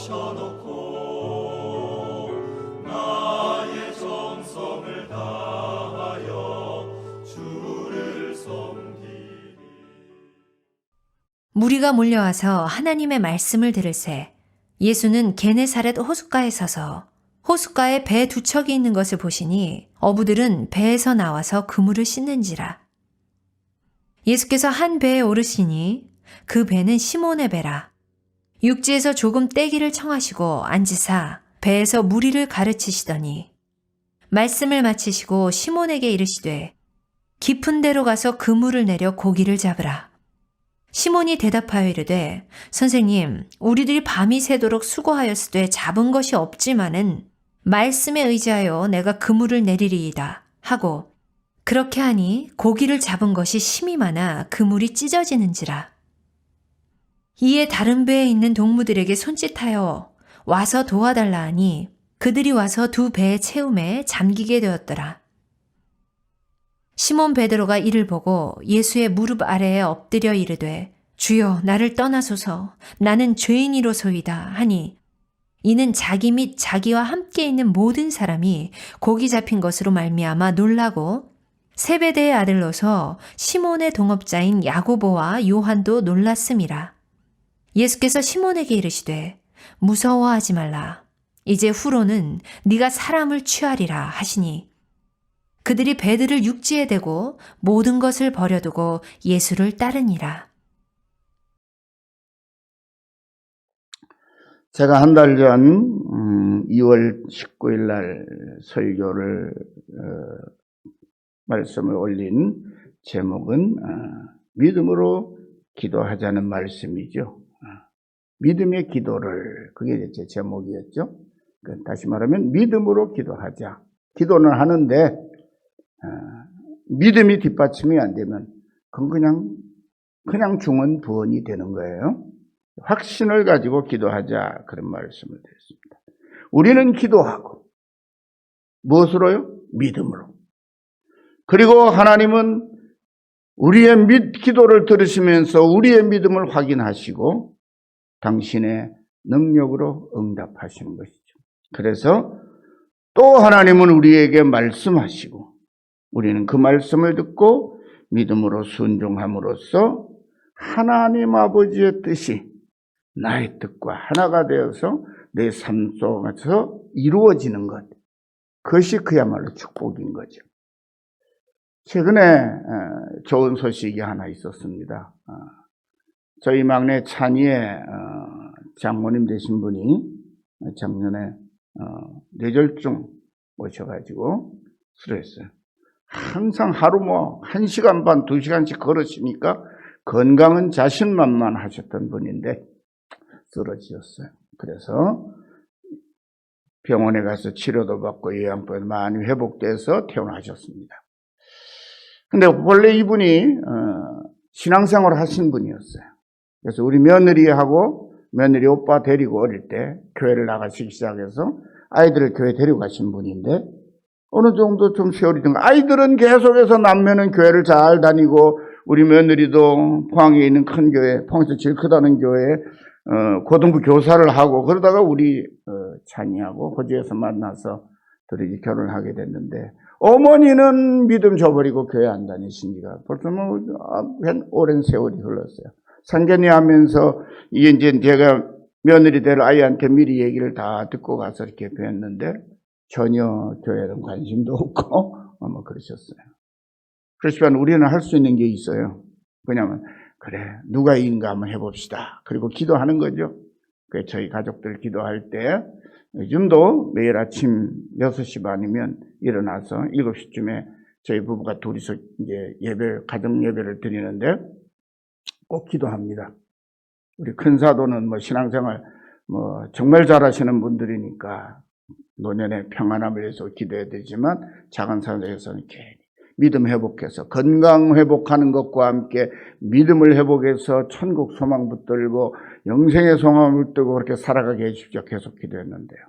모셔놓고 나의 정성을 다하여 주를 섬기리. 무리가 몰려와서 하나님의 말씀을 들을새 예수는 게네사렛 호숫가에 서서 호숫가에 배 두 척이 있는 것을 보시니 어부들은 배에서 나와서 그물을 씻는지라. 예수께서 한 배에 오르시니 그 배는 시몬의 배라. 육지에서 조금 떼기를 청하시고 앉으사 배에서 무리를 가르치시더니 말씀을 마치시고 시몬에게 이르시되 깊은 데로 가서 그물을 내려 고기를 잡으라. 시몬이 대답하여 이르되 선생님, 우리들이 밤이 새도록 수고하였으되 잡은 것이 없지만은 말씀에 의지하여 내가 그물을 내리리이다 하고 그렇게 하니 고기를 잡은 것이 심이 많아 그물이 찢어지는지라. 이에 다른 배에 있는 동무들에게 손짓하여 와서 도와달라 하니 그들이 와서 두 배의 채움에 잠기게 되었더라. 시몬 베드로가 이를 보고 예수의 무릎 아래에 엎드려 이르되 주여 나를 떠나소서 나는 죄인이로소이다 하니 이는 자기 및 자기와 함께 있는 모든 사람이 고기 잡힌 것으로 말미암아 놀라고 세베대의 아들로서 시몬의 동업자인 야고보와 요한도 놀랐음이라. 예수께서 시몬에게 이르시되 무서워하지 말라. 이제 후로는 네가 사람을 취하리라 하시니 그들이 배들을 육지에 대고 모든 것을 버려두고 예수를 따르니라. 제가 한 달 전 2월 19일 날 설교를 말씀을 올린 제목은 믿음으로 기도하자는 말씀이죠. 믿음의 기도를, 그게 제 제목이었죠. 다시 말하면 믿음으로 기도하자. 기도는 하는데 믿음이 뒷받침이 안 되면 그건 그냥 중언 부언이 되는 거예요. 확신을 가지고 기도하자, 그런 말씀을 드렸습니다. 우리는 기도하고 무엇으로요? 믿음으로. 그리고 하나님은 우리의 기도를 들으시면서 우리의 믿음을 확인하시고 당신의 능력으로 응답하시는 것이죠. 그래서 또 하나님은 우리에게 말씀하시고 우리는 그 말씀을 듣고 믿음으로 순종함으로써 하나님 아버지의 뜻이 나의 뜻과 하나가 되어서 내 삶 속에서 이루어지는 것, 그것이 그야말로 축복인 거죠. 최근에 좋은 소식이 하나 있었습니다. 저희 막내 찬이의 장모님 되신 분이 작년에 뇌졸중 오셔가지고 수술했어요. 항상 하루 1시간 반, 2시간씩 걸으시니까 건강은 자신만만하셨던 분인데 쓰러지셨어요. 그래서 병원에 가서 치료도 받고 요양병도 많이 회복돼서 퇴원하셨습니다. 근데 원래 이분이 신앙생활을 하신 분이었어요. 그래서 우리 며느리 오빠 데리고 어릴 때 교회를 나가시기 시작해서 아이들을 교회 데리고 가신 분인데 어느 정도 좀 세월이 된 거. 아이들은 계속해서 남매는 교회를 잘 다니고 우리 며느리도 포항에 있는 큰 교회, 포항에서 제일 크다는 교회에 고등부 교사를 하고 그러다가 우리 찬이하고 호주에서 만나서 둘이 결혼을 하게 됐는데 어머니는 믿음 줘버리고 교회 안 다니신 지가 벌써 오랜 세월이 흘렀어요. 상견례 하면서 이제 제가 며느리 될 아이한테 미리 얘기를 다 듣고 가서 이렇게 뵀는데 전혀 교회는 관심도 없고 그러셨어요. 그렇지만 우리는 할 수 있는 게 있어요. 왜냐하면 그래 누가 이인가 한번 해봅시다. 그리고 기도하는 거죠. 그래서 저희 가족들 기도할 때 요즘도 매일 아침 6시 반이면 일어나서 7시쯤에 저희 부부가 둘이서 이제 가정 예배를 드리는데 꼭 기도합니다. 우리 큰 사도는 신앙생활 정말 잘하시는 분들이니까 노년의 평안함을 위해서 기도해야 되지만 작은 사도에서는 믿음 회복해서 건강 회복하는 것과 함께 믿음을 회복해서 천국 소망 붙들고 영생의 소망을 붙들고 그렇게 살아가게 해주십시오. 계속 기도했는데요.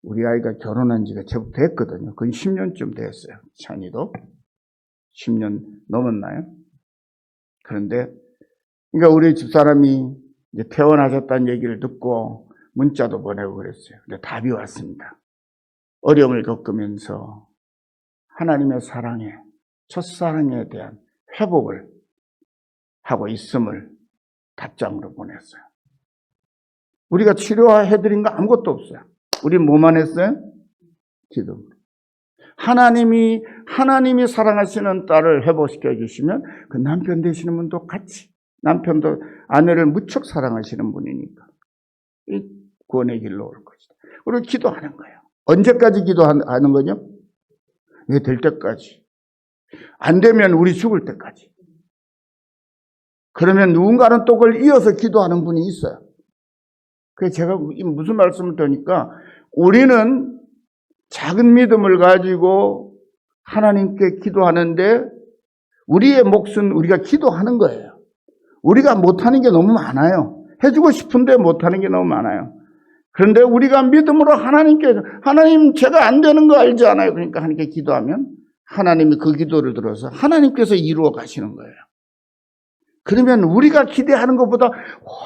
우리 아이가 결혼한 지가 제법 됐거든요. 거의 10년쯤 됐어요. 찬이도 10년 넘었나요? 그런데 그러니까 우리 집사람이 이제 퇴원하셨다는 얘기를 듣고 문자도 보내고 그랬어요. 근데 답이 왔습니다. 어려움을 겪으면서 하나님의 사랑에, 첫사랑에 대한 회복을 하고 있음을 답장으로 보냈어요. 우리가 치료해드린 거 아무것도 없어요. 우리 뭐만 했어요? 기도. 하나님이 사랑하시는 딸을 회복시켜 주시면 그 남편 되시는 분도 같이, 남편도 아내를 무척 사랑하시는 분이니까 이 구원의 길로 올 것이다. 우리 기도하는 거예요. 언제까지 기도하는 거죠? 왜 될 때까지. 안 되면 우리 죽을 때까지. 그러면 누군가는 또 그걸 이어서 기도하는 분이 있어요. 그래서 제가 무슨 말씀을 드리니까 우리는 작은 믿음을 가지고 하나님께 기도하는데 우리의 몫은 우리가 기도하는 거예요. 우리가 못하는 게 너무 많아요. 해주고 싶은데 못하는 게 너무 많아요. 그런데 우리가 믿음으로 하나님께, 하나님 제가 안 되는 거 알지 않아요? 그러니까 하나님께 기도하면 하나님이 그 기도를 들어서 하나님께서 이루어 가시는 거예요. 그러면 우리가 기대하는 것보다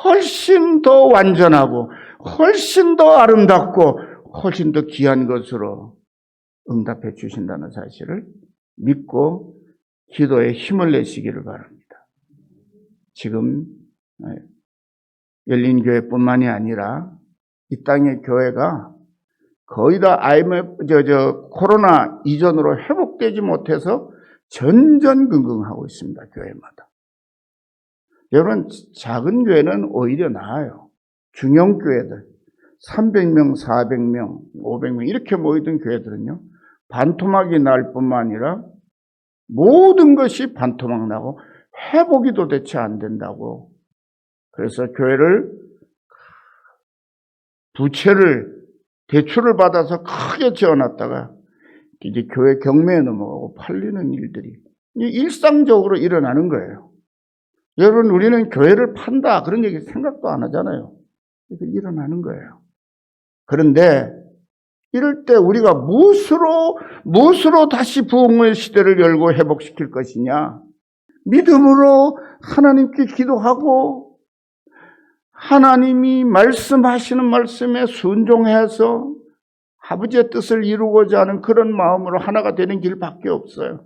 훨씬 더 완전하고 훨씬 더 아름답고 훨씬 더 귀한 것으로 응답해 주신다는 사실을 믿고 기도에 힘을 내시기를 바랍니다. 지금 열린교회뿐만이 아니라 이 땅의 교회가 거의 다 코로나 이전으로 회복되지 못해서 전전긍긍하고 있습니다. 교회마다. 여러분, 작은 교회는 오히려 나아요. 중형 교회들, 300명, 400명, 500명 이렇게 모이던 교회들은요, 반토막이 날 뿐만 아니라 모든 것이 반토막 나고 회복이 도대체 안 된다고. 그래서 교회를 대출을 받아서 크게 지어놨다가 이제 교회 경매에 넘어가고 팔리는 일들이 일상적으로 일어나는 거예요. 여러분, 우리는 교회를 판다 그런 얘기 생각도 안 하잖아요. 이게 일어나는 거예요. 그런데 이럴 때 우리가 무엇으로 다시 부흥의 시대를 열고 회복시킬 것이냐? 믿음으로 하나님께 기도하고 하나님이 말씀하시는 말씀에 순종해서 아버지의 뜻을 이루고자 하는 그런 마음으로 하나가 되는 길밖에 없어요.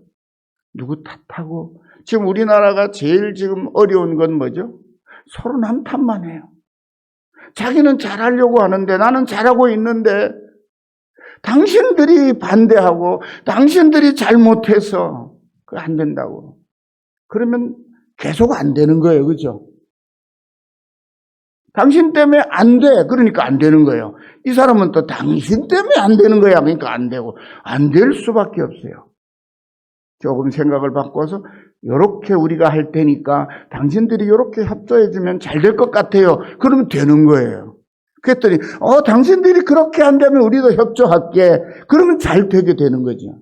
누구 탓하고. 지금 우리나라가 제일 지금 어려운 건 뭐죠? 서로 남 탓만 해요. 자기는 잘하려고 하는데 나는 잘하고 있는데 당신들이 반대하고 당신들이 잘못해서 그거 안 된다고. 그러면 계속 안 되는 거예요. 그죠? 당신 때문에 안 돼. 그러니까 안 되는 거예요. 이 사람은 또 당신 때문에 안 되는 거야. 그러니까 안 되고. 안 될 수밖에 없어요. 조금 생각을 바꿔서 이렇게 우리가 할 테니까 당신들이 이렇게 협조해주면 잘 될 것 같아요. 그러면 되는 거예요. 그랬더니 당신들이 그렇게 한다면 우리도 협조할게. 그러면 잘 되게 되는 거죠.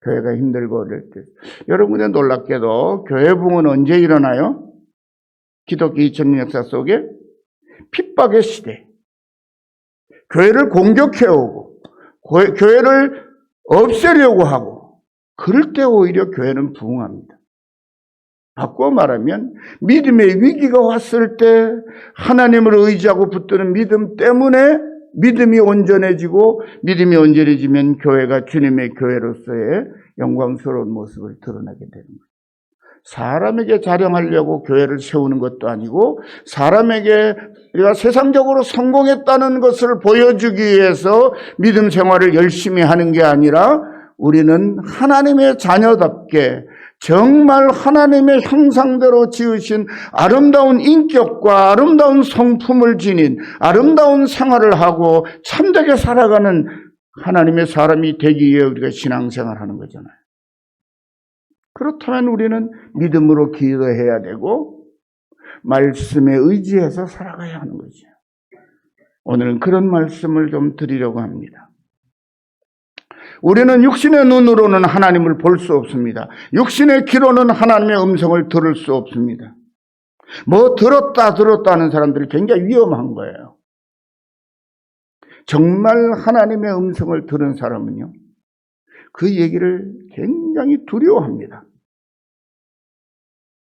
교회가 힘들고 어릴 때. 여러분의 놀랍게도 교회 부흥은 언제 일어나요? 기독교 2000년 역사 속에 핍박의 시대. 교회를 공격해오고 교회를 없애려고 하고 그럴 때 오히려 교회는 부흥합니다. 바꿔 말하면 믿음의 위기가 왔을 때 하나님을 의지하고 붙드는 믿음 때문에 믿음이 온전해지고 믿음이 온전해지면 교회가 주님의 교회로서의 영광스러운 모습을 드러내게 되는 거예요. 사람에게 자랑하려고 교회를 세우는 것도 아니고 사람에게 우리가 세상적으로 성공했다는 것을 보여주기 위해서 믿음 생활을 열심히 하는 게 아니라 우리는 하나님의 자녀답게 정말 하나님의 형상대로 지으신 아름다운 인격과 아름다운 성품을 지닌 아름다운 생활을 하고 참되게 살아가는 하나님의 사람이 되기 위해 우리가 신앙생활하는 거잖아요. 그렇다면 우리는 믿음으로 기도해야 되고 말씀에 의지해서 살아가야 하는 거죠. 오늘은 그런 말씀을 좀 드리려고 합니다. 우리는 육신의 눈으로는 하나님을 볼 수 없습니다. 육신의 귀로는 하나님의 음성을 들을 수 없습니다. 뭐 들었다 하는 사람들이 굉장히 위험한 거예요. 정말 하나님의 음성을 들은 사람은요, 그 얘기를 굉장히 두려워합니다.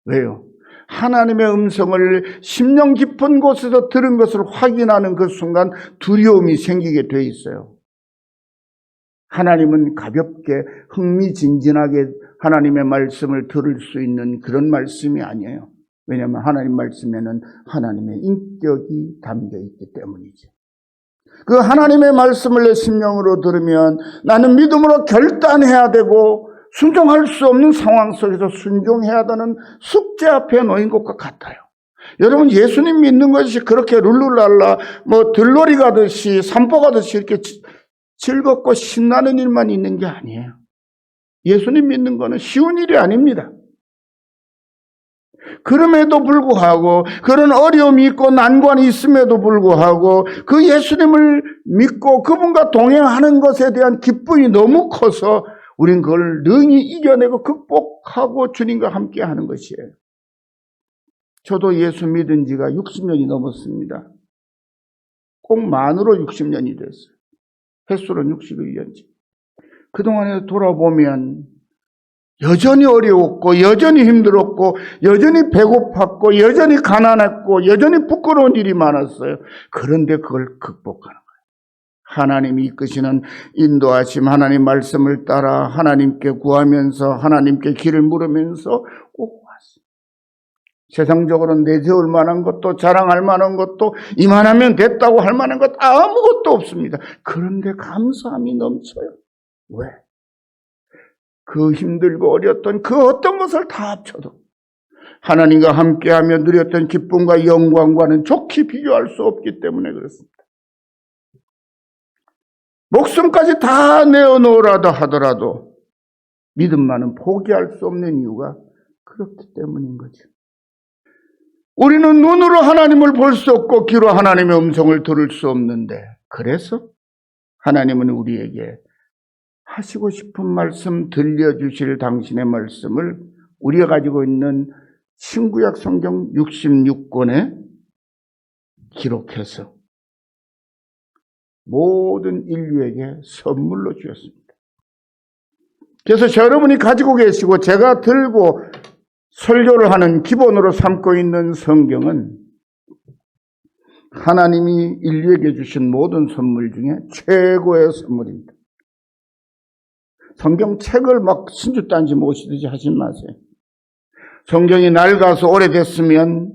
왜요? 하나님의 음성을 심령 깊은 곳에서 들은 것을 확인하는 그 순간 두려움이 생기게 돼 있어요. 하나님은 가볍게 흥미진진하게 하나님의 말씀을 들을 수 있는 그런 말씀이 아니에요. 왜냐하면 하나님 말씀에는 하나님의 인격이 담겨 있기 때문이죠. 그 하나님의 말씀을 내 심령으로 들으면 나는 믿음으로 결단해야 되고 순종할 수 없는 상황 속에서 순종해야 되는 숙제 앞에 놓인 것과 같아요. 여러분, 예수님 믿는 것이 그렇게 룰루랄라 들놀이 가듯이 산보 가듯이 이렇게 즐겁고 신나는 일만 있는 게 아니에요. 예수님 믿는 거는 쉬운 일이 아닙니다. 그럼에도 불구하고 그런 어려움이 있고 난관이 있음에도 불구하고 그 예수님을 믿고 그분과 동행하는 것에 대한 기쁨이 너무 커서 우린 그걸 능히 이겨내고 극복하고 주님과 함께 하는 것이에요. 저도 예수 믿은 지가 60년이 넘었습니다. 꼭 만으로 60년이 됐어요. 횟수로는 61년째. 그동안에 돌아보면 여전히 어려웠고 여전히 힘들었고 여전히 배고팠고 여전히 가난했고 여전히 부끄러운 일이 많았어요. 그런데 그걸 극복하는 거예요. 하나님이 이끄시는 인도하심, 하나님 말씀을 따라 하나님께 구하면서 하나님께 길을 물으면서 꼭 왔어요. 세상적으로 내세울 만한 것도 자랑할 만한 것도 이만하면 됐다고 할 만한 것 아무것도 없습니다. 그런데 감사함이 넘쳐요. 왜? 그 힘들고 어려웠던 그 어떤 것을 다 합쳐도 하나님과 함께하며 누렸던 기쁨과 영광과는 좋게 비교할 수 없기 때문에 그렇습니다. 목숨까지 다 내어놓으라도 하더라도 믿음만은 포기할 수 없는 이유가 그렇기 때문인 거죠. 우리는 눈으로 하나님을 볼 수 없고 귀로 하나님의 음성을 들을 수 없는데 그래서 하나님은 우리에게 하시고 싶은 말씀 들려주실 당신의 말씀을 우리가 가지고 있는 신구약 성경 66권에 기록해서 모든 인류에게 선물로 주셨습니다. 그래서 여러분이 가지고 계시고 제가 들고 설교를 하는 기본으로 삼고 있는 성경은 하나님이 인류에게 주신 모든 선물 중에 최고의 선물입니다. 성경책을 막 신주단지 모시듯이 하지 마세요. 성경이 낡아서 오래됐으면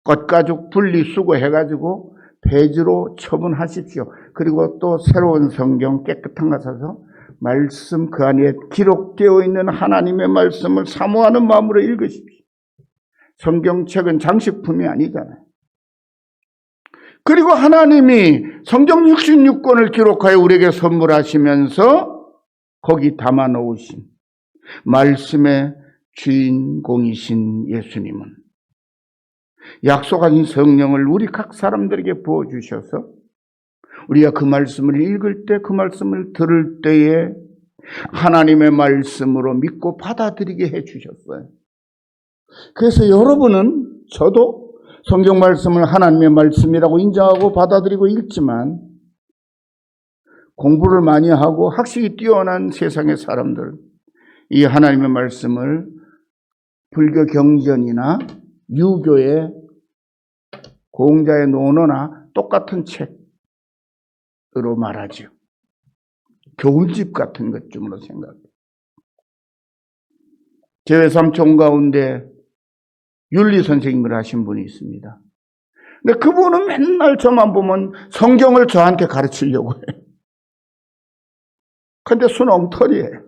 겉가죽 분리수거해가지고 폐지로 처분하십시오. 그리고 또 새로운 성경 깨끗한 거 사서 말씀 그 안에 기록되어 있는 하나님의 말씀을 사모하는 마음으로 읽으십시오. 성경책은 장식품이 아니잖아요. 그리고 하나님이 성경 66권을 기록하여 우리에게 선물하시면서 거기 담아 놓으신 말씀의 주인공이신 예수님은 약속하신 성령을 우리 각 사람들에게 부어주셔서 우리가 그 말씀을 읽을 때 그 말씀을 들을 때에 하나님의 말씀으로 믿고 받아들이게 해주셨어요. 그래서 여러분은 저도 성경 말씀을 하나님의 말씀이라고 인정하고 받아들이고 읽지만 공부를 많이 하고 학식이 뛰어난 세상의 사람들 이 하나님의 말씀을 불교 경전이나 유교의 공자의 논어나 똑같은 책으로 말하죠. 교훈집 같은 것쯤으로 생각해요. 제 외삼촌 가운데 윤리 선생님을 하신 분이 있습니다. 근데 그분은 맨날 저만 보면 성경을 저한테 가르치려고 해요. 근데 순엉터리예요.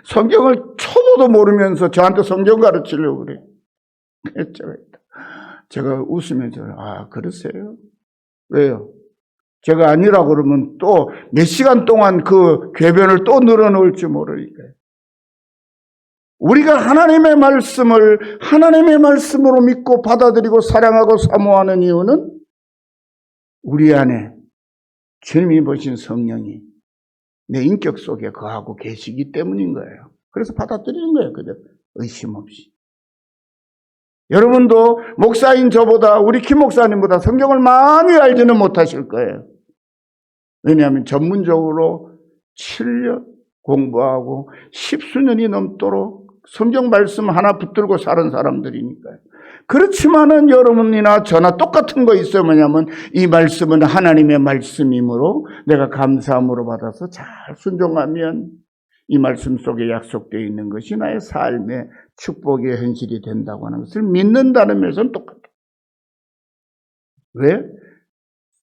성경을 초보도 모르면서 저한테 성경 가르치려고 그래요. 제가 웃으면서 그러세요? 왜요? 제가 아니라고 그러면 또 몇 시간 동안 그 궤변을 또 늘어놓을지 모르니까요. 우리가 하나님의 말씀을 하나님의 말씀으로 믿고 받아들이고 사랑하고 사모하는 이유는 우리 안에 주님이 보신 성령이 내 인격 속에 거하고 계시기 때문인 거예요. 그래서 받아들이는 거예요. 그저 의심 없이. 여러분도 목사인 저보다 우리 김 목사님보다 성경을 많이 알지는 못하실 거예요. 왜냐하면 전문적으로 7년 공부하고 10수년이 넘도록 성경 말씀 하나 붙들고 사는 사람들이니까요. 그렇지만은 여러분이나 저나 똑같은 거 있어요. 뭐냐면 이 말씀은 하나님의 말씀이므로 내가 감사함으로 받아서 잘 순종하면 이 말씀 속에 약속되어 있는 것이 나의 삶의 축복의 현실이 된다고 하는 것을 믿는다는 면에서는 똑같아요. 왜?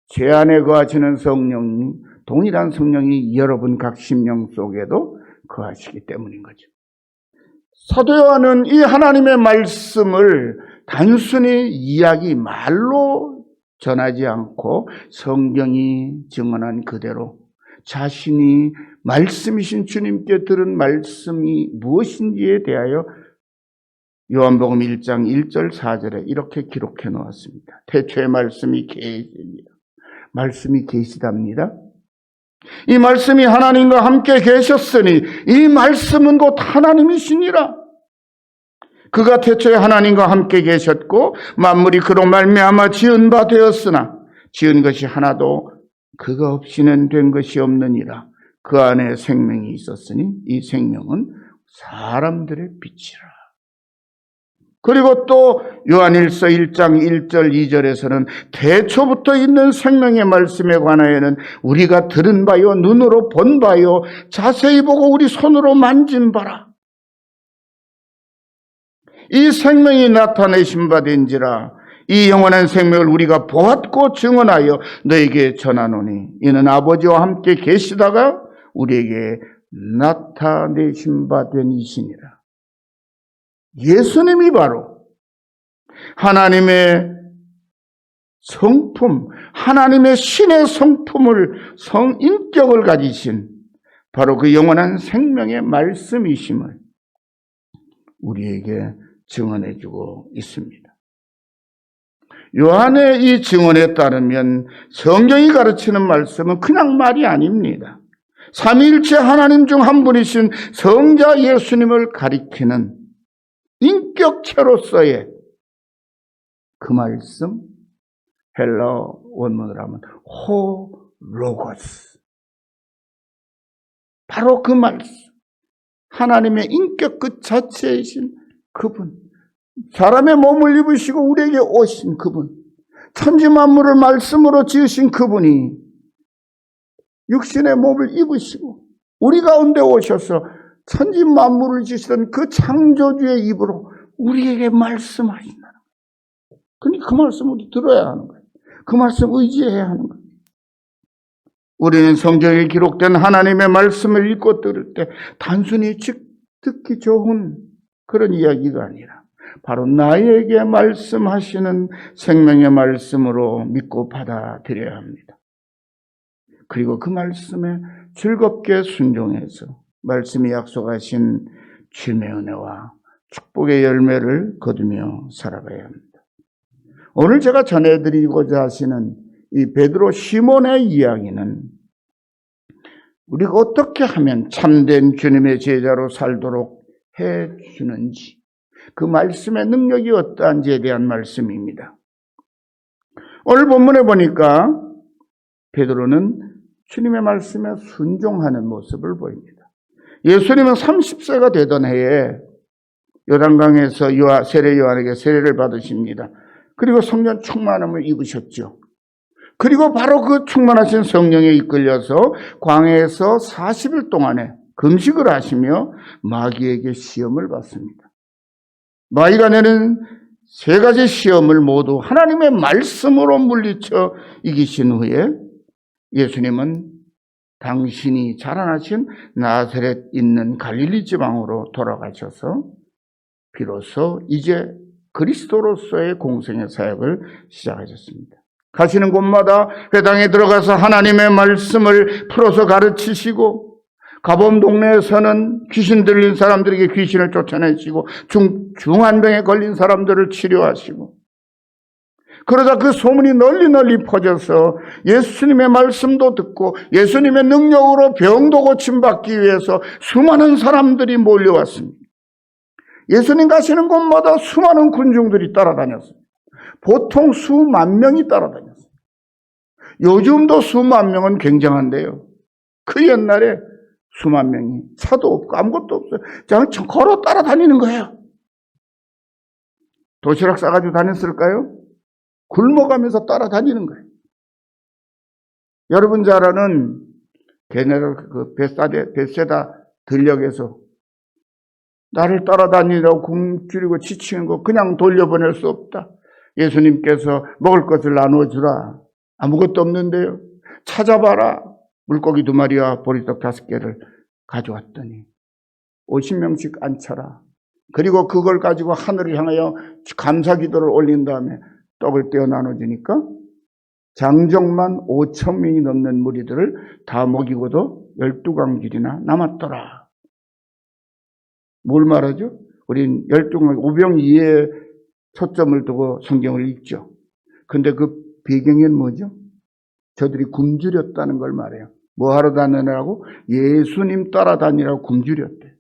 제 안에 거하시는 성령이, 동일한 성령이 여러분 각 심령 속에도 거하시기 때문인 거죠. 사도 요한은 이 하나님의 말씀을 단순히 이야기 말로 전하지 않고 성경이 증언한 그대로 자신이 말씀이신 주님께 들은 말씀이 무엇인지에 대하여 요한복음 1장 1절 4절에 이렇게 기록해 놓았습니다. 태초에 말씀이 계시니라. 말씀이 계시답니다. 이 말씀이 하나님과 함께 계셨으니 이 말씀은 곧 하나님이시니라. 그가 태초에 하나님과 함께 계셨고 만물이 그로 말미암아 지은 바 되었으나 지은 것이 하나도 그가 없이는 된 것이 없느니라. 그 안에 생명이 있었으니 이 생명은 사람들의 빛이라. 그리고 또 요한일서 1장 1절 2절에서는 태초부터 있는 생명의 말씀에 관하여는 우리가 들은 바요 눈으로 본 바요 자세히 보고 우리 손으로 만진 바라. 이 생명이 나타내신 바 된지라. 이 영원한 생명을 우리가 보았고 증언하여 너에게 전하노니 이는 아버지와 함께 계시다가 우리에게 나타내신 바 된 이시니라. 예수님이 바로 하나님의 성품, 하나님의 신의 성품을, 성인격을 가지신 바로 그 영원한 생명의 말씀이심을 우리에게 증언해주고 있습니다. 요한의 이 증언에 따르면 성경이 가르치는 말씀은 그냥 말이 아닙니다. 삼위일체 하나님 중 한 분이신 성자 예수님을 가리키는 인격체로서의 그 말씀, 헬라어 원문으로 하면 호로고스. 바로 그 말씀. 하나님의 인격 그 자체이신 그분. 사람의 몸을 입으시고 우리에게 오신 그분. 천지 만물을 말씀으로 지으신 그분이 육신의 몸을 입으시고 우리 가운데 오셔서 천지 만물을 지으시던 그 창조주의 입으로 우리에게 말씀하신다는 거예요. 그러니까 그 말씀 우리 들어야 하는 거예요. 그 말씀 의지해야 하는 거예요. 우리는 성경에 기록된 하나님의 말씀을 읽고 들을 때 단순히 듣기 좋은 그런 이야기가 아니라 바로 나에게 말씀하시는 생명의 말씀으로 믿고 받아들여야 합니다. 그리고 그 말씀에 즐겁게 순종해서 말씀이 약속하신 주님의 은혜와 축복의 열매를 거두며 살아가야 합니다. 오늘 제가 전해드리고자 하시는 이 베드로 시몬의 이야기는 우리가 어떻게 하면 참된 주님의 제자로 살도록 해주는지 그 말씀의 능력이 어떠한지에 대한 말씀입니다. 오늘 본문에 보니까 베드로는 주님의 말씀에 순종하는 모습을 보입니다. 예수님은 30세가 되던 해에 요단강에서 세례 요한에게 세례를 받으십니다. 그리고 성령 충만함을 입으셨죠. 그리고 바로 그 충만하신 성령에 이끌려서 광야에서 40일 동안에 금식을 하시며 마귀에게 시험을 받습니다. 마귀가 내는 세 가지 시험을 모두 하나님의 말씀으로 물리쳐 이기신 후에 예수님은 당신이 자라나신 나사렛 있는 갈릴리 지방으로 돌아가셔서 비로소 이제 그리스도로서의 공생의 사역을 시작하셨습니다. 가시는 곳마다 회당에 들어가서 하나님의 말씀을 풀어서 가르치시고 가범 동네에서는 귀신 들린 사람들에게 귀신을 쫓아내시고 중환병에 걸린 사람들을 치료하시고 그러다 그 소문이 널리 퍼져서 예수님의 말씀도 듣고 예수님의 능력으로 병도 고침받기 위해서 수많은 사람들이 몰려왔습니다. 예수님 가시는 곳마다 수많은 군중들이 따라다녔습니다. 보통 수만 명이 따라다녔습니다. 요즘도 수만 명은 굉장한데요. 그 옛날에 수만 명이 차도 없고 아무것도 없어요. 그냥 걸어 따라다니는 거예요. 도시락 싸가지고 다녔을까요? 굶어가면서 따라다니는 거예요. 여러분 잘 아는 그 벳세다 들녘에서 나를 따라다니라고 굶주리고 지치는 거 그냥 돌려보낼 수 없다. 예수님께서 먹을 것을 나눠주라. 아무것도 없는데요. 찾아봐라. 물고기 2마리와 보리떡 5개를 가져왔더니 50명씩 앉혀라. 그리고 그걸 가지고 하늘을 향하여 감사기도를 올린 다음에 떡을 떼어 나눠주니까 장정만 5,000명이 넘는 무리들을 다 먹이고도 12강길이나 남았더라. 뭘 말하죠? 우린 12강, 우병 이해에 초점을 두고 성경을 읽죠. 근데 그 배경은 뭐죠? 저들이 굶주렸다는 걸 말해요. 뭐 하러 다니느라고? 예수님 따라다니라고 굶주렸대.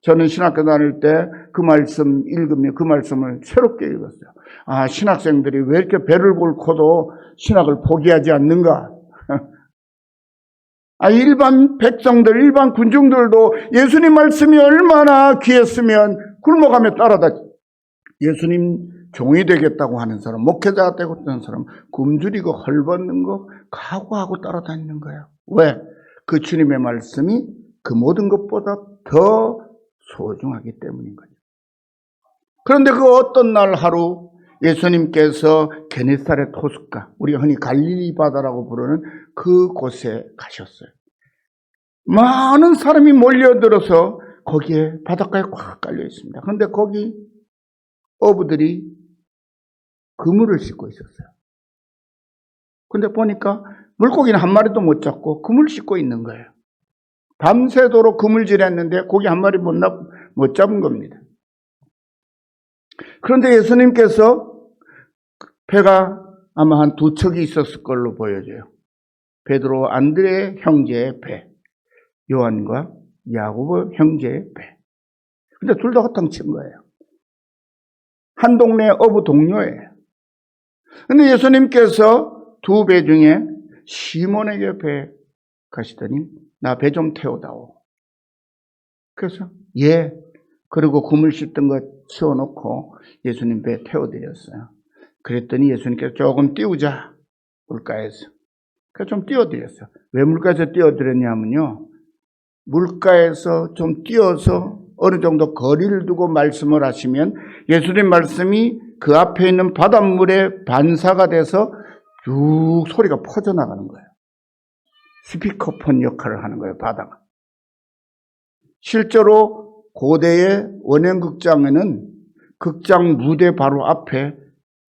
저는 신학교 다닐 때 그 말씀 읽으면 그 말씀을 새롭게 읽었어요. 아, 신학생들이 왜 이렇게 배를 곪고도 신학을 포기하지 않는가? 아, 일반 백성들, 일반 군중들도 예수님 말씀이 얼마나 귀했으면 굶어가며 따라다니. 예수님 종이 되겠다고 하는 사람, 목회자가 되고 하는 사람, 굶주리고 헐벗는 거 각오하고 따라다니는 거예요. 왜? 그 주님의 말씀이 그 모든 것보다 더 소중하기 때문인 거죠. 그런데 그 어떤 날 하루 예수님께서 게네사렛 호숫가, 우리가 흔히 갈릴리 바다라고 부르는 그곳에 가셨어요. 많은 사람이 몰려들어서 거기에 바닷가에 꽉 깔려 있습니다. 그런데 거기 어부들이 그물을 씻고 있었어요. 근데 보니까 물고기는 한 마리도 못 잡고 그물 씻고 있는 거예요. 밤새도록 그물질했는데 고기 한 마리 못 잡은 겁니다. 그런데 예수님께서 배가 아마 한 2척이 있었을 걸로 보여져요. 베드로 안드레 형제의 배, 요한과 야고보 형제의 배. 근데 둘 다 허탕친 거예요. 한 동네 어부 동료예요. 근데 예수님께서 2배 중에 시몬에게 배 가시더니 나 배 좀 태워다오. 그래서 예. 그리고 그물 씻던 거 치워놓고 예수님 배 태워드렸어요. 그랬더니 예수님께서 조금 띄우자, 물가에서. 그래서 좀 띄워드렸어요. 왜 물가에서 띄워드렸냐면요, 물가에서 좀 띄어서 어느 정도 거리를 두고 말씀을 하시면 예수님 말씀이 그 앞에 있는 바닷물에 반사가 돼서 쭉 소리가 퍼져나가는 거예요. 스피커폰 역할을 하는 거예요, 바다가. 실제로 고대의 원형극장에는 극장 무대 바로 앞에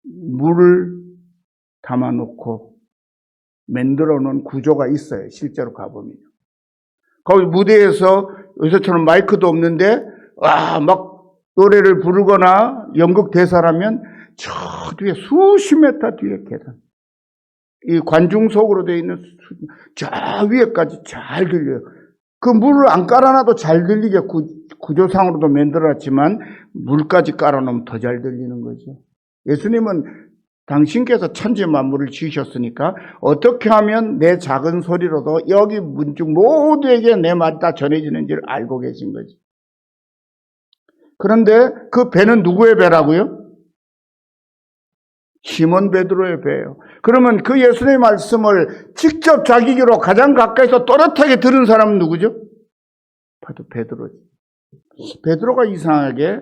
물을 담아놓고 만들어 놓은 구조가 있어요. 실제로 가보면. 거기 무대에서 요새처럼 마이크도 없는데 막 노래를 부르거나 연극 대사라면 저 뒤에 수십 미터 뒤에 계단. 이 관중석으로 되어 있는 저 위에까지 잘 들려요. 그 물을 안 깔아놔도 잘 들리게 구조상으로도 만들어놨지만 물까지 깔아놓으면 더 잘 들리는 거죠. 예수님은 당신께서 천지 만물을 지으셨으니까 어떻게 하면 내 작은 소리로도 여기 문중 모두에게 내 말이 다 전해지는지를 알고 계신 거지. 그런데 그 배는 누구의 배라고요? 시몬 베드로의 배예요. 그러면 그 예수님의 말씀을 직접 자기 귀로 가장 가까이서 또렷하게 들은 사람은 누구죠? 바로 베드로지. 베드로가 이상하게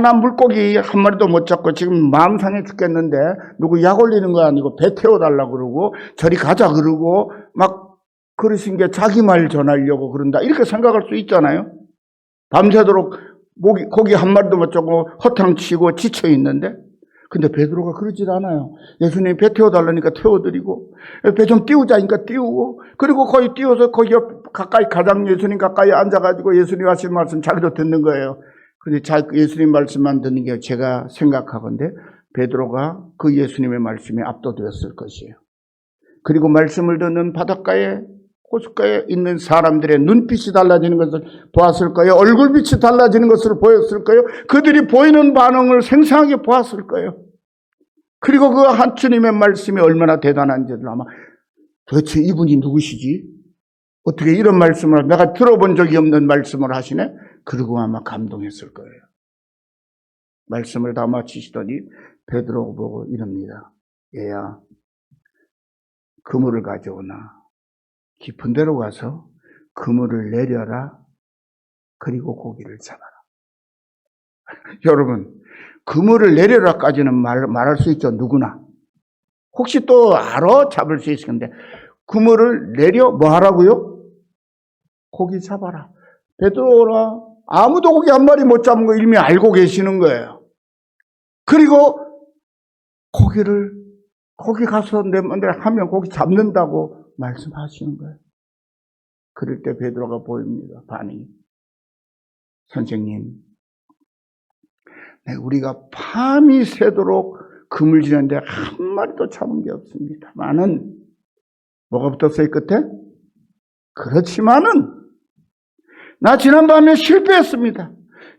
난 물고기 한 마리도 못 잡고 지금 마음 상해 죽겠는데 누구 약 올리는 거 아니고 배 태워달라고 그러고 저리 가자 그러고 막 그러신 게 자기 말 전하려고 그런다 이렇게 생각할 수 있잖아요. 밤새도록 고기 한 마리도 못 잡고 허탕치고 지쳐 있는데 근데 베드로가 그러질 않아요. 예수님이 배 태워달라니까 태워드리고 배 좀 띄우자니까 띄우고 그리고 거기 띄워서 거기 가까이 가장 예수님 가까이 앉아가지고 예수님 하신 말씀 자기도 듣는 거예요. 근데 예수님 말씀만 듣는 게 제가 생각하건데 베드로가 그 예수님의 말씀에 압도되었을 것이에요. 그리고 말씀을 듣는 바닷가에 호숫가에 있는 사람들의 눈빛이 달라지는 것을 보았을 거예요. 얼굴빛이 달라지는 것을 보였을 거예요. 그들이 보이는 반응을 생생하게 보았을 거예요. 그리고 그 한 주님의 말씀이 얼마나 대단한지를 아마 도대체 이분이 누구시지? 어떻게 이런 말씀을 내가 들어본 적이 없는 말씀을 하시네? 그리고 아마 감동했을 거예요. 말씀을 다 마치시더니 베드로 보고 이럽니다. 얘야, 그물을 가져오나 깊은 데로 가서 그물을 내려라. 그리고 고기를 잡아라. 여러분, 그물을 내려라까지는 말할 수 있죠. 누구나. 혹시 또 알아? 잡을 수 있을 건데 그물을 내려 뭐 하라고요? 고기 잡아라. 베드로라 아무도 고기 한 마리 못 잡은 거 이미 알고 계시는 거예요. 그리고 고기 가서 내 하면 고기 잡는다고 말씀하시는 거예요. 그럴 때 베드로가 보입니다. 반응이. 선생님, 우리가 밤이 새도록 그물지는데 한 마리도 잡은 게 없습니다만은 뭐가 붙었어요 끝에? 그렇지만은 나 지난밤에 실패했습니다.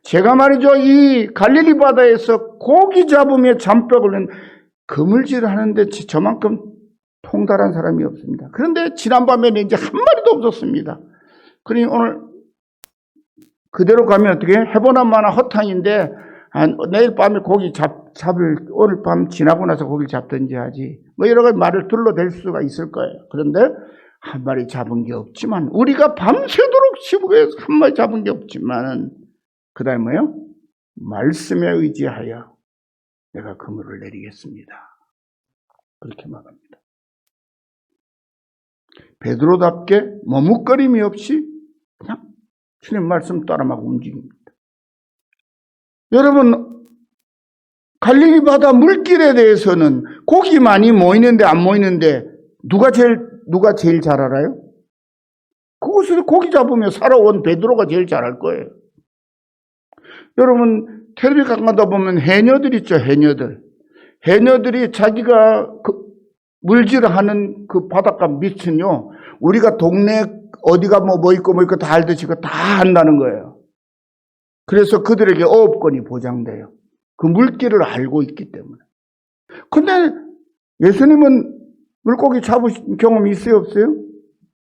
제가 말이죠, 이 갈릴리 바다에서 고기 잡으며 잠벽을 그물질을 하는데 저만큼 통달한 사람이 없습니다. 그런데 지난밤에는 이제 한 마리도 없었습니다. 그러니 오늘 그대로 가면 어떻게 해보나마나 허탕인데 내일 밤에 고기 잡을 오늘 밤 지나고 나서 고기를 잡든지 하지 뭐 여러 가지 말을 둘러댈 수가 있을 거예요. 그런데 한 마리 잡은 게 없지만 우리가 밤새도록 시부에서 한 마리 잡은 게 없지만은 그 다음에 뭐요? 말씀에 의지하여 내가 그물을 내리겠습니다. 그렇게 말합니다. 베드로답게 머뭇거림이 없이 그냥 주님 말씀 따라 막 움직입니다. 여러분, 갈릴리 바다 물길에 대해서는 고기 많이 모이는데 안 모이는데 누가 제일 잘 알아요? 그곳에서 고기 잡으며 살아온 베드로가 제일 잘 알 거예요. 여러분, 텔레비 가다 보면 해녀들 있죠, 해녀들. 해녀들이 자기가 물질하는 그 바닷가 밑은요, 우리가 동네 어디가 뭐 있고 다 알듯이 그거 다 한다는 거예요. 그래서 그들에게 어업권이 보장돼요. 그 물길을 알고 있기 때문에. 근데 예수님은 물고기 잡으신 경험이 있어요, 없어요?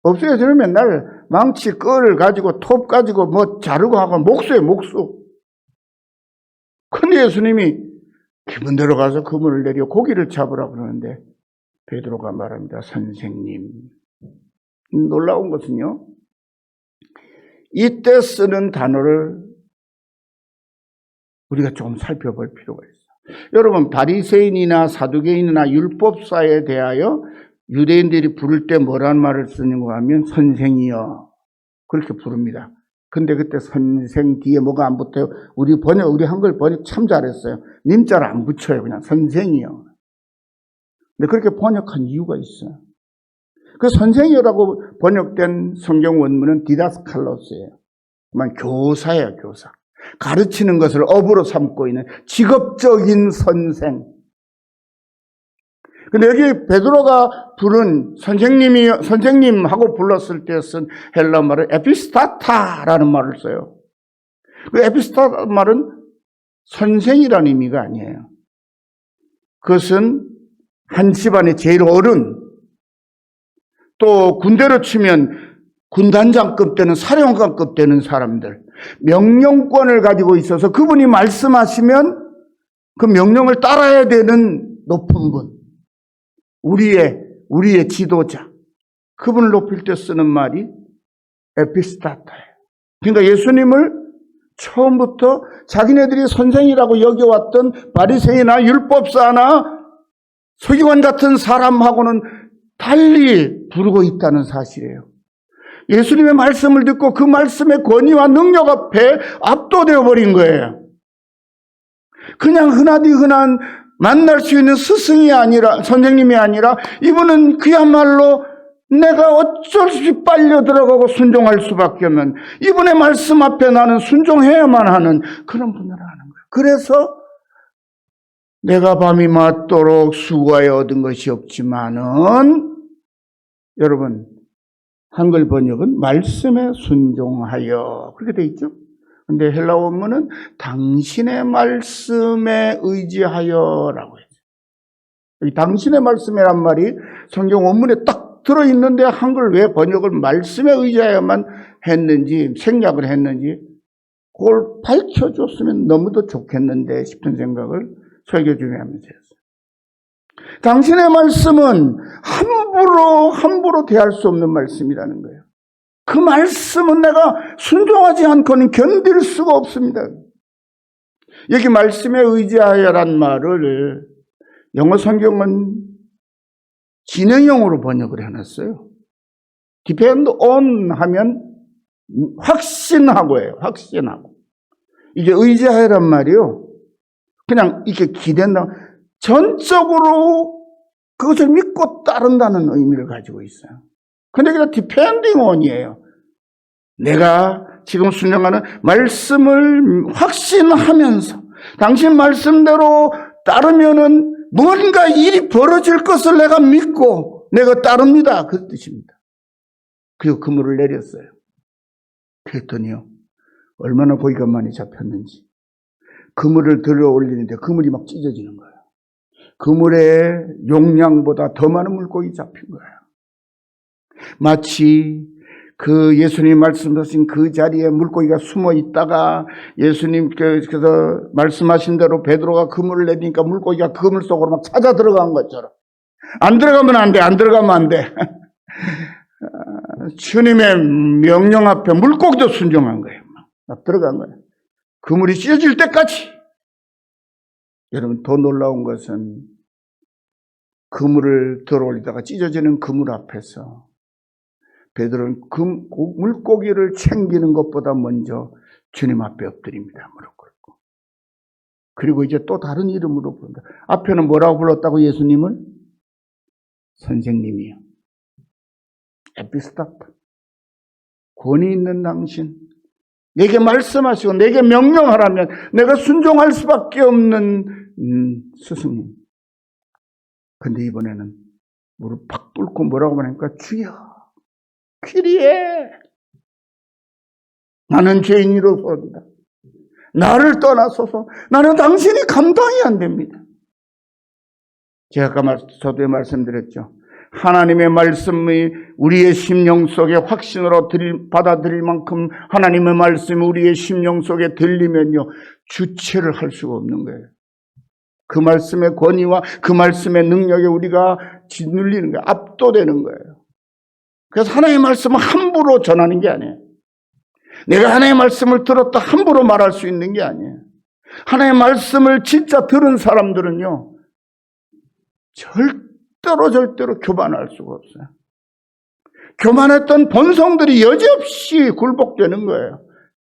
없어요. 예수님은 맨날 망치, 끌을 가지고 톱 가지고 뭐 자르고 하고 목수예요, 목수. 근데 예수님이 기분 대로 가서 그물을 내려 고기를 잡으라 그러는데 베드로가 말합니다. 선생님. 놀라운 것은요, 이때 쓰는 단어를 우리가 조금 살펴볼 필요가 있어요. 여러분, 바리새인이나 사두개인이나 율법사에 대하여 유대인들이 부를 때 뭐라는 말을 쓰는가 하면 선생이여 그렇게 부릅니다. 근데 그때 선생 뒤에 뭐가 안 붙어요? 우리 한글 번역 참 잘했어요. 님자를 안 붙여요. 그냥 선생이요. 근데 그렇게 번역한 이유가 있어요. 그 선생이라고 번역된 성경 원문은 디다스칼로스예요. 교사예요, 교사. 가르치는 것을 업으로 삼고 있는 직업적인 선생. 근데 여기 베드로가 부른 선생님하고 불렀을 때 쓴 헬라 말은 에피스타타라는 말을 써요. 그 에피스타타 말은 선생이라는 의미가 아니에요. 그것은 한 집안의 제일 어른, 또 군대로 치면 군단장급 되는 사령관급 되는 사람들, 명령권을 가지고 있어서 그분이 말씀하시면 그 명령을 따라야 되는 높은 분, 우리의 지도자, 그분을 높일 때 쓰는 말이 에피스타타예요. 그러니까 예수님을 처음부터 자기네들이 선생이라고 여겨왔던 바리새인이나 율법사나 서기관 같은 사람하고는 달리 부르고 있다는 사실이에요. 예수님의 말씀을 듣고 그 말씀의 권위와 능력 앞에 압도되어 버린 거예요. 그냥 흔한 만날 수 있는 스승이 아니라, 선생님이 아니라 이분은 그야말로 내가 어쩔 수 없이 빨려 들어가고 순종할 수밖에 없는, 이분의 말씀 앞에 나는 순종해야만 하는 그런 분을 하는 거예요. 그래서 내가 밤이 맞도록 수고하여 얻은 것이 없지만은, 여러분, 한글 번역은 말씀에 순종하여 그렇게 돼 있죠. 근데 헬라 원문은 당신의 말씀에 의지하여라고 했죠. 이 당신의 말씀이란 말이 성경 원문에 딱 들어있는데 한글 왜 번역을 말씀에 의지하여만 했는지, 생략을 했는지 그걸 밝혀줬으면 너무도 좋겠는데 싶은 생각을 설교 중에 하면서 했어요. 당신의 말씀은 함부로 대할 수 없는 말씀이라는 거예요. 그 말씀은 내가 순종하지 않고는 견딜 수가 없습니다. 여기 말씀에 의지하여란 말을 영어 성경은 진행형으로 번역을 해놨어요. depend on 하면 확신하고예요. 확신하고. 이게 의지하여란 말이요. 그냥 이렇게 기댄다. 전적으로 그것을 믿고 따른다는 의미를 가지고 있어요. 근데 그게 depending on이에요. 내가 지금 순종하는 말씀을 확신하면서 당신 말씀대로 따르면은 뭔가 일이 벌어질 것을 내가 믿고 내가 따릅니다. 그 뜻입니다. 그리고 그물을 내렸어요. 그랬더니요. 얼마나 고기가 많이 잡혔는지. 그물을 들어 올리는데 그물이 막 찢어지는 거예요. 그물의 용량보다 더 많은 물고기 잡힌 거예요. 마치 그 예수님 말씀하신 그 자리에 물고기가 숨어 있다가 예수님께서 말씀하신 대로 베드로가 그물을 내리니까 물고기가 그물 속으로 막 찾아 들어간 것처럼. 안 들어가면 안 돼. 안 들어가면 안 돼. 주님의 명령 앞에 물고기도 순종한 거예요. 막 들어간 거예요. 그물이 찢어질 때까지. 여러분, 더 놀라운 것은 그물을 들어올리다가 찢어지는 그물 앞에서 베드로는 그 물고기를 챙기는 것보다 먼저 주님 앞에 엎드립니다. 무릎 꿇고. 그리고 이제 또 다른 이름으로 부른다. 앞에는 뭐라고 불렀다고 예수님을? 선생님이요. 에피스타파. 권위 있는 당신. 내게 말씀하시고 내게 명령하라면 내가 순종할 수밖에 없는 스승님. 근데 이번에는 무릎 팍 꿇고 뭐라고 말하니까 주여. 퀴리에 나는 죄인이로소이다. 나를 떠나소서. 나는 당신이 감당이 안 됩니다. 제가 아까 저도 말씀드렸죠. 하나님의 말씀이 우리의 심령 속에 확신으로 받아들일 만큼 하나님의 말씀이 우리의 심령 속에 들리면요. 주체를 할 수가 없는 거예요. 그 말씀의 권위와 그 말씀의 능력에 우리가 짓눌리는 거예요. 압도되는 거예요. 그래서 하나님의 말씀은 함부로 전하는 게 아니에요. 내가 하나님의 말씀을 들었다 함부로 말할 수 있는 게 아니에요. 하나님의 말씀을 진짜 들은 사람들은요. 절대로 교만할 수가 없어요. 교만했던 본성들이 여지없이 굴복되는 거예요.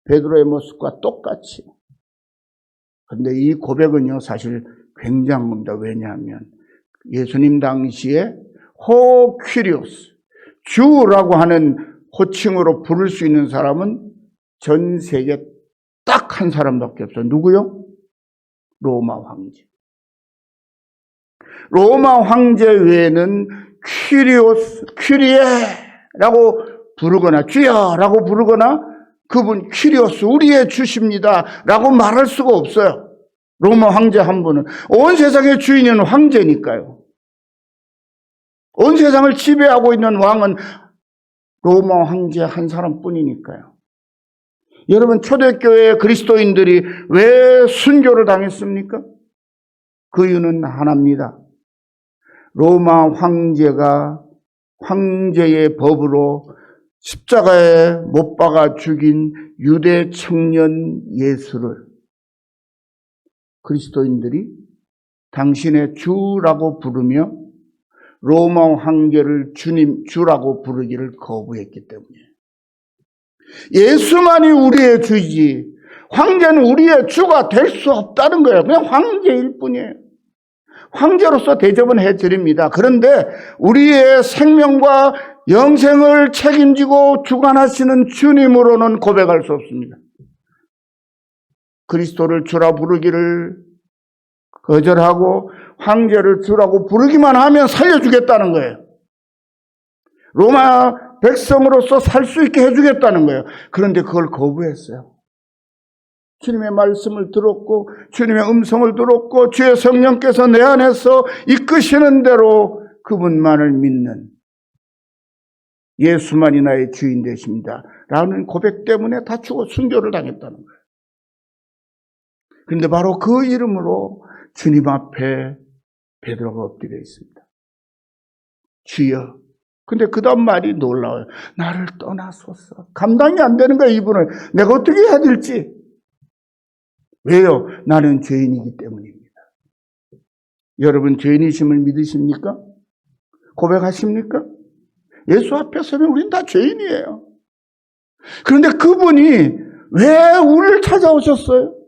베드로의 모습과 똑같이. 그런데 이 고백은요. 사실 굉장한 겁니다. 왜냐하면 예수님 당시에 호퀴리오스 주라고 하는 호칭으로 부를 수 있는 사람은 전 세계 딱 한 사람밖에 없어요. 누구요? 로마 황제. 로마 황제 외에는 퀴리에라고 부르거나 주여라고 부르거나 그분 퀴리오스 우리의 주십니다 라고 말할 수가 없어요. 로마 황제 한 분은. 온 세상의 주인은 황제니까요. 온 세상을 지배하고 있는 왕은 로마 황제 한 사람뿐이니까요. 여러분, 초대교회의 그리스도인들이 왜 순교를 당했습니까? 그 이유는 하나입니다. 로마 황제가 황제의 법으로 십자가에 못 박아 죽인 유대 청년 예수를 그리스도인들이 당신의 주라고 부르며 로마 황제를 주님, 주라고 부르기를 거부했기 때문이에요. 예수만이 우리의 주이지 황제는 우리의 주가 될 수 없다는 거예요. 그냥 황제일 뿐이에요. 황제로서 대접은 해드립니다. 그런데 우리의 생명과 영생을 책임지고 주관하시는 주님으로는 고백할 수 없습니다. 그리스도를 주라 부르기를 거절하고 황제를 주라고 부르기만 하면 살려주겠다는 거예요. 로마 백성으로서 살 수 있게 해주겠다는 거예요. 그런데 그걸 거부했어요. 주님의 말씀을 들었고 주님의 음성을 들었고 주의 성령께서 내 안에서 이끄시는 대로 그분만을 믿는 예수만이 나의 주인 되십니다 라는 고백 때문에 다 죽어 순교를 당했다는 거예요. 그런데 바로 그 이름으로 주님 앞에 베드로가 엎드려 있습니다. 주여. 근데 그 다음 말이 놀라워요. 나를 떠나소서. 감당이 안 되는 거야, 이분을. 내가 어떻게 해야 될지. 왜요? 나는 죄인이기 때문입니다. 여러분 죄인이심을 믿으십니까? 고백하십니까? 예수 앞에 서면 우린 다 죄인이에요. 그런데 그분이 왜 우리를 찾아오셨어요?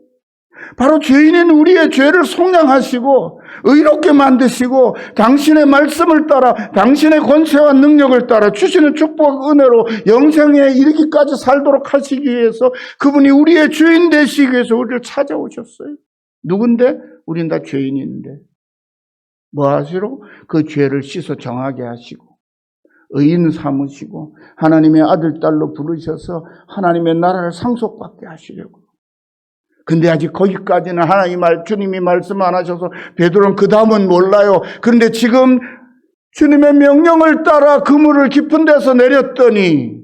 바로 죄인인 우리의 죄를 속량하시고 의롭게 만드시고 당신의 말씀을 따라 당신의 권세와 능력을 따라 주시는 축복 은혜로 영생에 이르기까지 살도록 하시기 위해서 그분이 우리의 주인 되시기 위해서 우리를 찾아오셨어요. 누군데? 우린 다 죄인인데 뭐 하시러? 그 죄를 씻어 정하게 하시고 의인 삼으시고 하나님의 아들 딸로 부르셔서 하나님의 나라를 상속받게 하시려고. 근데 아직 거기까지는 주님이 말씀 안 하셔서 베드로는 그 다음은 몰라요. 그런데 지금 주님의 명령을 따라 그물을 깊은 데서 내렸더니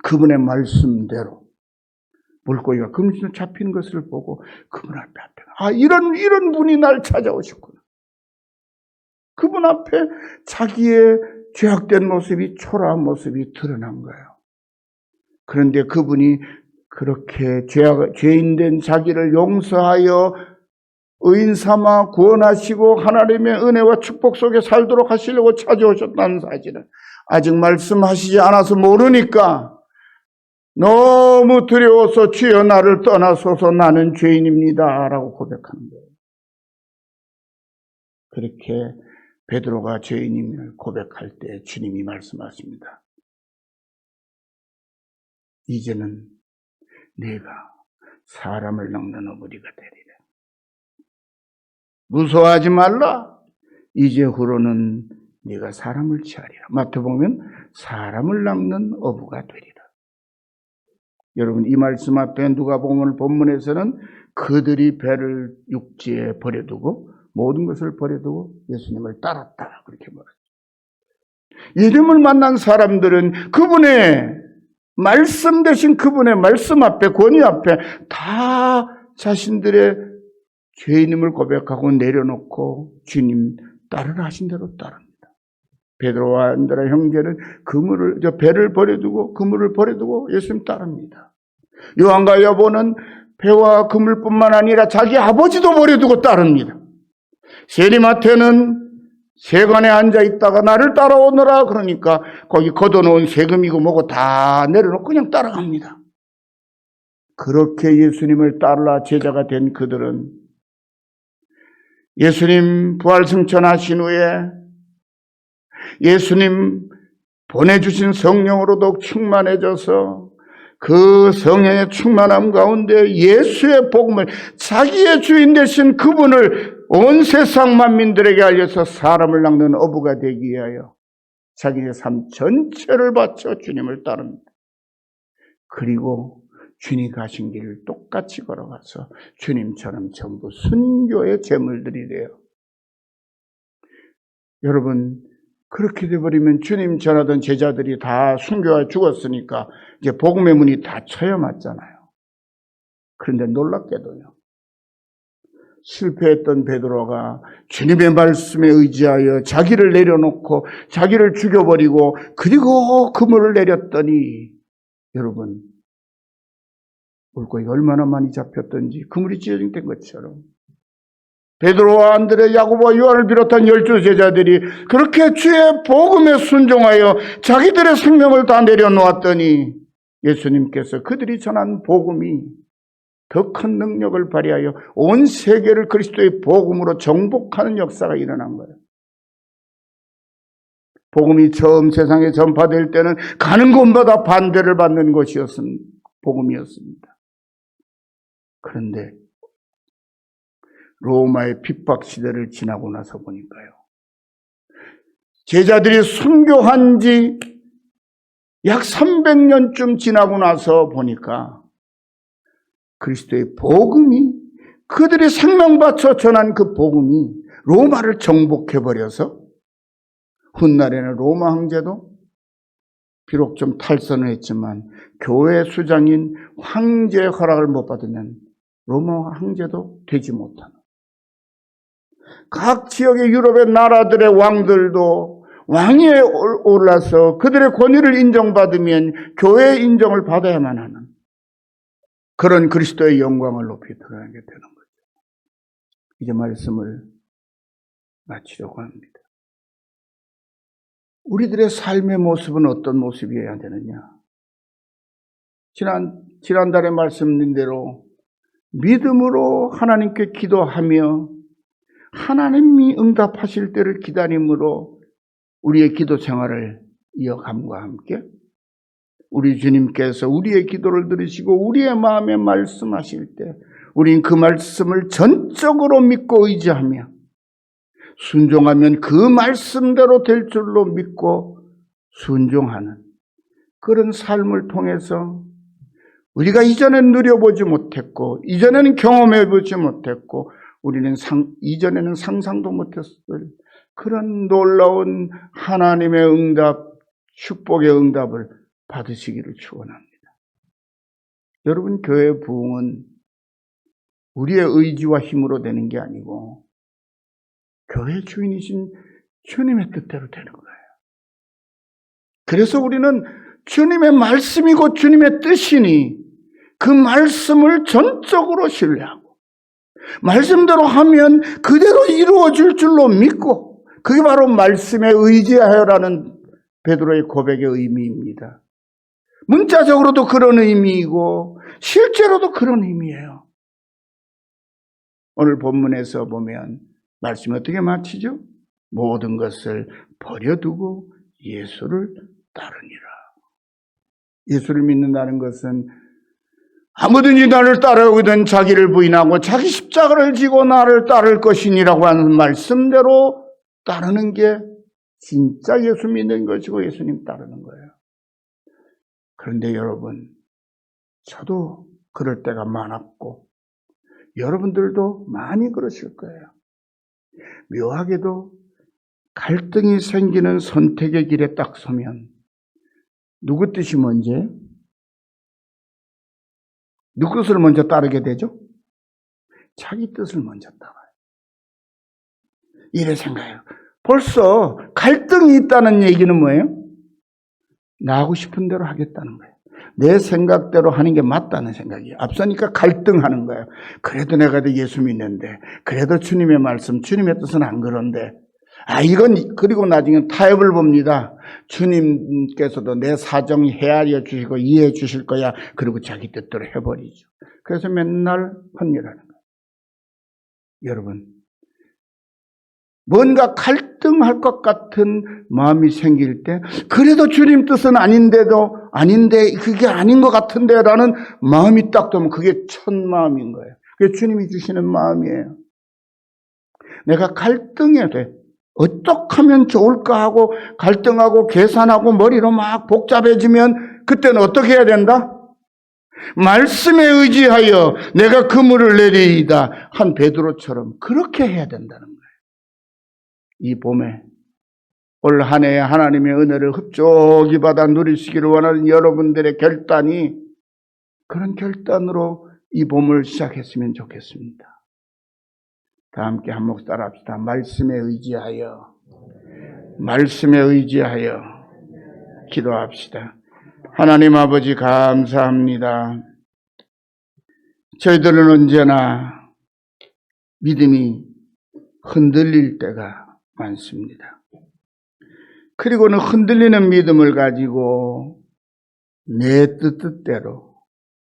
그분의 말씀대로 물고기가 금시로 잡히는 것을 보고 그분 앞에 이런 분이 날 찾아오셨구나. 그분 앞에 자기의 죄악된 모습이 초라한 모습이 드러난 거예요. 그런데 그분이 그렇게 죄인된 자기를 용서하여 의인 삼아 구원하시고 하나님의 은혜와 축복 속에 살도록 하시려고 찾아오셨다는 사실은 아직 말씀하시지 않아서 모르니까 너무 두려워서 주여 나를 떠나소서 나는 죄인입니다 라고 고백하는 거예요. 그렇게 베드로가 죄인임을 고백할 때 주님이 말씀하십니다. 이제는 네가 사람을 낚는 어부리가 되리라. 무서워하지 말라. 이제 후로는 네가 사람을 취하리라. 마태복음은 사람을 낚는 어부가 되리라. 여러분 이 말씀 앞에 누가복음 본문에서는 그들이 배를 육지에 버려두고 모든 것을 버려두고 예수님을 따랐다 그렇게 말합니다. 예수님을 만난 사람들은 그분의 말씀 대신 그분의 말씀 앞에 권위 앞에 다 자신들의 죄인임을 고백하고 내려놓고 주님 따르라 하신 대로 따릅니다. 베드로와 안드레 형제는 배를 버려두고 그물을 버려두고 예수님 따릅니다. 요한과 여보는 배와 그물뿐만 아니라 자기 아버지도 버려두고 따릅니다. 세리마태는 세관에 앉아 있다가 나를 따라오너라 그러니까 거기 걷어놓은 세금이고 뭐고 다 내려놓고 그냥 따라갑니다. 그렇게 예수님을 따라 제자가 된 그들은 예수님 부활승천하신 후에 예수님 보내주신 성령으로도 충만해져서 그 성령의 충만함 가운데 예수의 복음을 자기의 주인 되신 그분을 온 세상 만민들에게 알려서 사람을 낚는 어부가 되기 위하여 자기의 삶 전체를 바쳐 주님을 따릅니다. 그리고 주님 가신 길을 똑같이 걸어가서 주님처럼 전부 순교의 제물들이 돼요. 여러분 그렇게 돼버리면 주님 전하던 제자들이 다 순교하여 죽었으니까 이제 복음의 문이 다 쳐여맞잖아요. 그런데 놀랍게도요. 실패했던 베드로가 주님의 말씀에 의지하여 자기를 내려놓고 자기를 죽여버리고 그리고 그물을 내렸더니 여러분 물고기가 얼마나 많이 잡혔던지 그물이 찢어진 것처럼 베드로와 안드레, 야고보와 요한을 비롯한 12 제자들이 그렇게 주의 복음에 순종하여 자기들의 생명을 다 내려놓았더니 예수님께서 그들이 전한 복음이 더 큰 능력을 발휘하여 온 세계를 그리스도의 복음으로 정복하는 역사가 일어난 거예요. 복음이 처음 세상에 전파될 때는 가는 곳마다 반대를 받는 것이었습니다. 복음이었습니다. 그런데 로마의 핍박 시대를 지나고 나서 보니까요. 제자들이 순교한 지 약 300년쯤 지나고 나서 보니까 그리스도의 복음이 그들이 생명 바쳐 전한 그 복음이 로마를 정복해버려서 훗날에는 로마 황제도 비록 좀 탈선을 했지만 교회 수장인 황제의 허락을 못 받으면 로마 황제도 되지 못하는, 각 지역의 유럽의 나라들의 왕들도 왕위에 올라서 그들의 권위를 인정받으면 교회의 인정을 받아야만 하는 그런 그리스도의 영광을 높이 드러나게 되는 거죠. 이제 말씀을 마치려고 합니다. 우리들의 삶의 모습은 어떤 모습이어야 되느냐? 지난달에 말씀드린 대로 믿음으로 하나님께 기도하며 하나님이 응답하실 때를 기다림으로 우리의 기도 생활을 이어감과 함께 우리 주님께서 우리의 기도를 들으시고 우리의 마음에 말씀하실 때 우린 그 말씀을 전적으로 믿고 의지하며 순종하면 그 말씀대로 될 줄로 믿고 순종하는 그런 삶을 통해서 우리가 이전엔 누려보지 못했고 이전에는 경험해보지 못했고 우리는 이전에는 상상도 못했을 그런 놀라운 하나님의 응답, 축복의 응답을 받으시기를 축원합니다. 여러분, 교회의 부흥은 우리의 의지와 힘으로 되는 게 아니고 교회 주인이신 주님의 뜻대로 되는 거예요. 그래서 우리는 주님의 말씀이고 주님의 뜻이니 그 말씀을 전적으로 신뢰하고 말씀대로 하면 그대로 이루어질 줄로 믿고 그게 바로 말씀에 의지하여라는 베드로의 고백의 의미입니다. 문자적으로도 그런 의미이고 실제로도 그런 의미예요. 오늘 본문에서 보면 말씀이 어떻게 마치죠? 모든 것을 버려두고 예수를 따르니라. 예수를 믿는다는 것은 아무든지 나를 따르거든 자기를 부인하고 자기 십자가를 지고 나를 따를 것이니라고 하는 말씀대로 따르는 게 진짜 예수 믿는 것이고 예수님 따르는 거예요. 그런데 여러분, 저도 그럴 때가 많았고 여러분들도 많이 그러실 거예요. 묘하게도 갈등이 생기는 선택의 길에 딱 서면 누구 뜻이 먼저예요? 누구 뜻을 먼저 따르게 되죠? 자기 뜻을 먼저 따라요. 이래 생각해요. 벌써 갈등이 있다는 얘기는 뭐예요? 나 하고 싶은 대로 하겠다는 거예요. 내 생각대로 하는 게 맞다는 생각이에요. 앞서니까 갈등하는 거예요. 그래도 내가 예수 믿는데, 그래도 주님의 말씀, 주님의 뜻은 안 그런데, 이건, 그리고 나중에 타협을 봅니다. 주님께서도 내 사정 헤아려 주시고 이해해 주실 거야. 그리고 자기 뜻대로 해버리죠. 그래서 맨날 혼혈하는 거예요. 여러분, 뭔가 갈등할 것 같은 마음이 생길 때, 그래도 주님 뜻은 아닌데, 그게 아닌 것 같은데, 라는 마음이 딱 들면 그게 첫 마음인 거예요. 그게 주님이 주시는 마음이에요. 내가 갈등해야 돼. 어떻게 하면 좋을까 하고 갈등하고 계산하고 머리로 막 복잡해지면 그때는 어떻게 해야 된다? 말씀에 의지하여 내가 그물을 내리이다 한 베드로처럼 그렇게 해야 된다는 거예요. 이 봄에 올 한 해 하나님의 은혜를 흡족히 받아 누리시기를 원하는 여러분들의 결단이 그런 결단으로 이 봄을 시작했으면 좋겠습니다. 다 함께 한 목 따라합시다. 말씀에 의지하여 기도합시다. 하나님 아버지 감사합니다. 저희들은 언제나 믿음이 흔들릴 때가 많습니다. 그리고는 흔들리는 믿음을 가지고 내 뜻대로,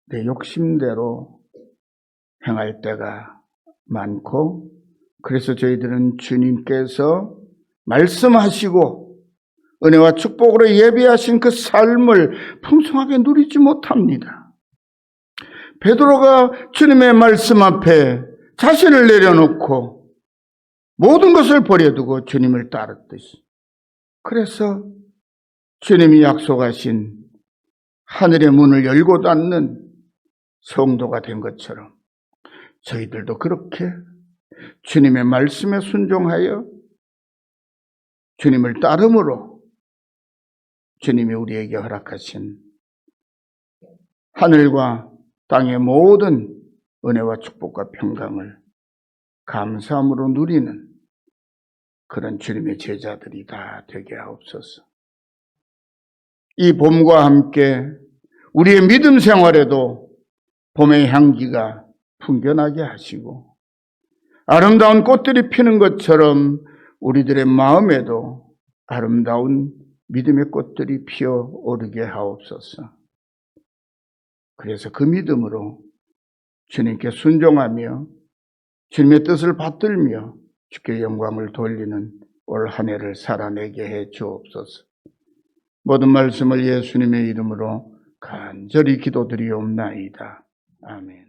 내 욕심대로 행할 때가 많고, 그래서 저희들은 주님께서 말씀하시고 은혜와 축복으로 예비하신 그 삶을 풍성하게 누리지 못합니다. 베드로가 주님의 말씀 앞에 자신을 내려놓고 모든 것을 버려두고 주님을 따랐듯이, 그래서 주님이 약속하신 하늘의 문을 열고 닫는 성도가 된 것처럼 저희들도 그렇게 주님의 말씀에 순종하여 주님을 따름으로 주님이 우리에게 허락하신 하늘과 땅의 모든 은혜와 축복과 평강을 감사함으로 누리는 그런 주님의 제자들이 다 되게 하옵소서. 이 봄과 함께 우리의 믿음 생활에도 봄의 향기가 풍겨나게 하시고 아름다운 꽃들이 피는 것처럼 우리들의 마음에도 아름다운 믿음의 꽃들이 피어오르게 하옵소서. 그래서 그 믿음으로 주님께 순종하며 주님의 뜻을 받들며 주께 영광을 돌리는 올 한 해를 살아내게 해 주옵소서. 모든 말씀을 예수님의 이름으로 간절히 기도드리옵나이다. 아멘.